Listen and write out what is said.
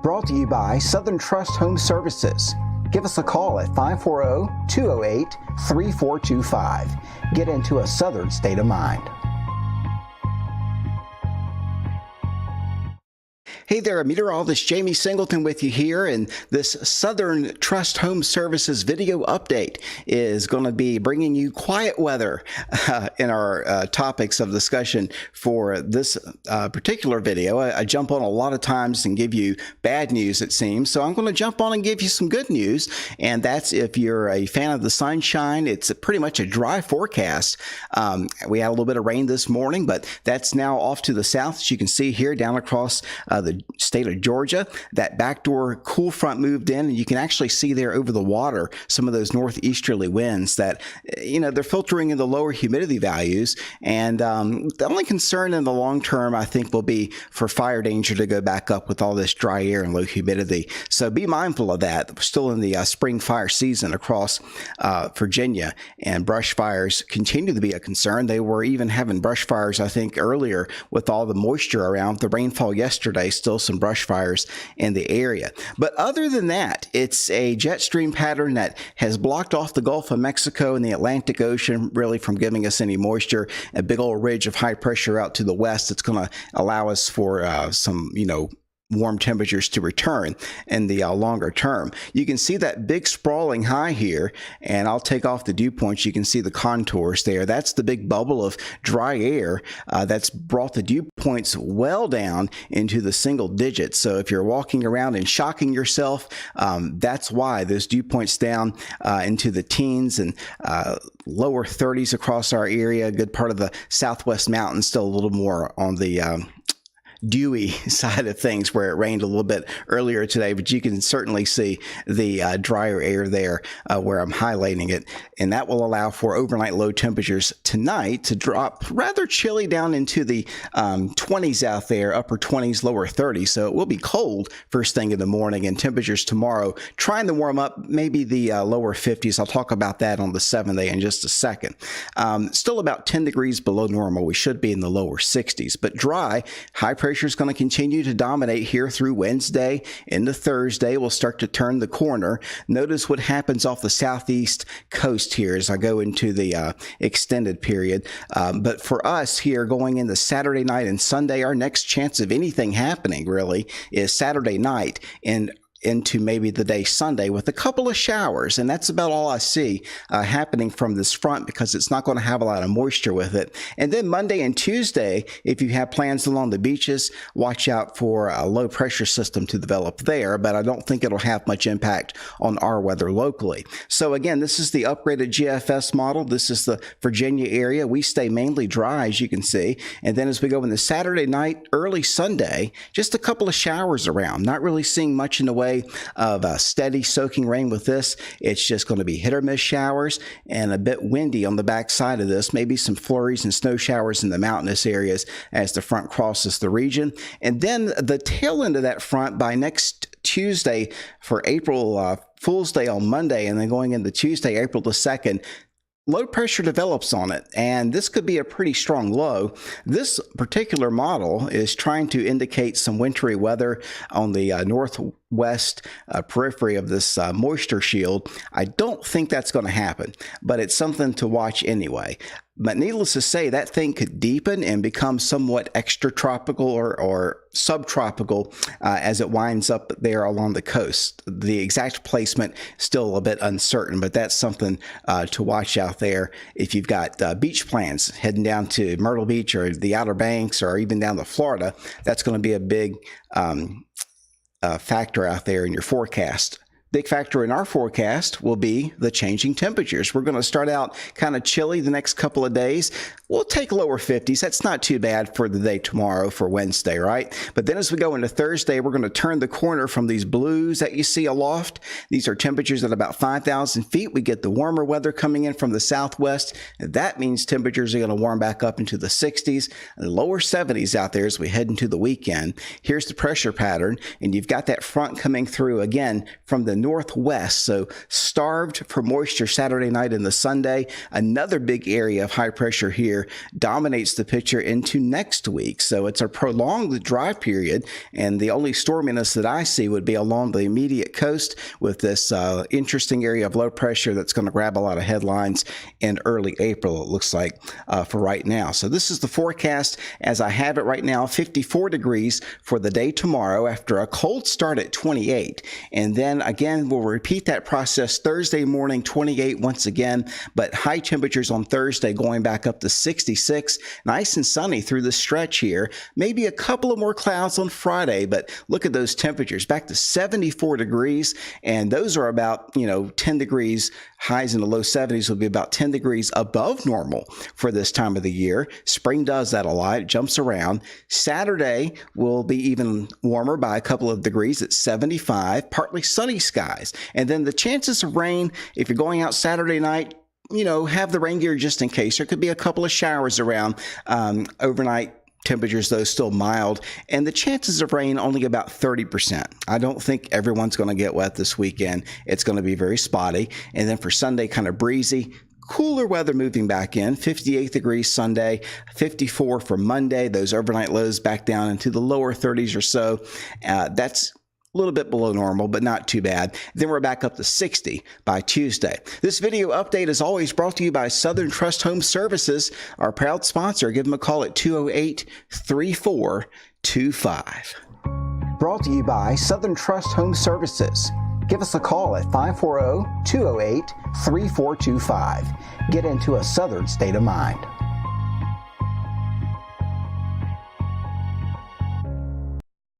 Brought to you by Southern Trust Home Services. Give us a call at 540-208-3425. Get into a Southern state of mind. Hey there, meteorologist Jamey Singleton with you here, and this Southern Trust Home Services video update is going to be bringing you quiet weather in our topics of discussion for this particular video. I jump on a lot of times and give you bad news, it seems, so I'm going to jump on and give you some good news, and that's if you're a fan of the sunshine. It's pretty much a dry forecast. We had a little bit of rain this morning, but that's now off to the south, as you can see here, down across the state of Georgia. That backdoor cool front moved in, and you can actually see there over the water some of those northeasterly winds that, they're filtering in the lower humidity values. And the only concern in the long term, I think, will be for fire danger to go back up with all this dry air and low humidity. So be mindful of that. We're still in the spring fire season across Virginia, and brush fires continue to be a concern. They were even having brush fires, I think, earlier with all the moisture around the rainfall yesterday. Still some brush fires in the area. But other than that, it's a jet stream pattern that has blocked off the Gulf of Mexico and the Atlantic Ocean really from giving us any moisture. A big old ridge of high pressure out to the west that's going to allow us for some, warm temperatures to return in the longer term. You can see that big sprawling high here, and I'll take off the dew points. You can see the contours there. That's the big bubble of dry air that's brought the dew points well down into the single digits. So if you're walking around and shocking yourself, that's why those dew points down into the teens and lower 30s across our area. A good part of the southwest mountains, still a little more on the dewy side of things where it rained a little bit earlier today, but you can certainly see the drier air there where I'm highlighting it, and that will allow for overnight low temperatures tonight to drop rather chilly down into the 20s out there, upper 20s, lower 30s. So it will be cold first thing in the morning, and temperatures tomorrow trying to warm up, maybe the lower 50s. I'll talk about that on the 7th day in just a second. Still about 10 degrees below normal. We should be in the lower 60s, but dry. High pressure is going to continue to dominate here through Wednesday into Thursday. We'll start to turn the corner. Notice what happens off the southeast coast here as I go into the extended period. But for us here going into Saturday night and Sunday, our next chance of anything happening really is Saturday night and into maybe the day Sunday with a couple of showers, and that's about all I see happening from this front because it's not going to have a lot of moisture with it. And then Monday and Tuesday, if you have plans along the beaches, watch out for a low pressure system to develop there, but I don't think it'll have much impact on our weather locally. So again, this is the upgraded GFS model. This is the Virginia area. We stay mainly dry, as you can see, and then as we go into Saturday night, early Sunday, just a couple of showers around. Not really seeing much in the way of steady soaking rain with this. It's just going to be hit or miss showers and a bit windy on the back side of this. Maybe some flurries and snow showers in the mountainous areas as the front crosses the region. And then the tail end of that front by next Tuesday for April Fool's Day on Monday, and then going into Tuesday, April the 2nd, low pressure develops on it, and this could be a pretty strong low. This particular model is trying to indicate some wintry weather on the northwest periphery of this moisture shield. I don't think that's going to happen, but it's something to watch anyway. But needless to say, that thing could deepen and become somewhat extratropical or subtropical as it winds up there along the coast. The exact placement still a bit uncertain, but that's something to watch out there if you've got beach plans heading down to Myrtle Beach or the Outer Banks or even down to Florida. That's going to be a big factor out there in your forecast. Big factor in our forecast will be the changing temperatures. We're going to start out kind of chilly the next couple of days. We'll take lower 50s. That's not too bad for the day tomorrow for Wednesday, right? But then as we go into Thursday, we're going to turn the corner from these blues that you see aloft. These are temperatures at about 5,000 feet. We get the warmer weather coming in from the southwest. That means temperatures are going to warm back up into the 60s and lower 70s out there as we head into the weekend. Here's the pressure pattern, and you've got that front coming through again from the northwest. So starved for moisture Saturday night into Sunday. Another big area of high pressure here dominates the picture into next week. So it's a prolonged dry period, and the only storminess that I see would be along the immediate coast with this interesting area of low pressure that's going to grab a lot of headlines in early April, it looks like, for right now. So this is the forecast as I have it right now. 54 degrees for the day tomorrow after a cold start at 28. And then again, we'll repeat that process Thursday morning, 28 once again, but high temperatures on Thursday going back up to 66. Nice and sunny through the stretch here. Maybe a couple of more clouds on Friday, but look at those temperatures back to 74 degrees. And those are about, 10 degrees. Highs in the low 70s will be about 10 degrees above normal for this time of the year. Spring does that a lot. It jumps around. Saturday will be even warmer by a couple of degrees at 75, partly sunny skies. And then the chances of rain, if you're going out Saturday night, have the rain gear just in case. There could be a couple of showers around overnight. Temperatures, though, still mild, and the chances of rain only about 30%. I don't think everyone's going to get wet this weekend. It's going to be very spotty. And then for Sunday, kind of breezy. Cooler weather moving back in, 58 degrees Sunday, 54 for Monday. Those overnight lows back down into the lower 30s or so. That's a little bit below normal, but not too bad. Then we're back up to 60 by Tuesday. This video update is always brought to you by Southern Trust Home Services, our proud sponsor. Give them a call at 208-3425. Brought to you by Southern Trust Home Services. Give us a call at 540-208-3425. Get into a Southern state of mind.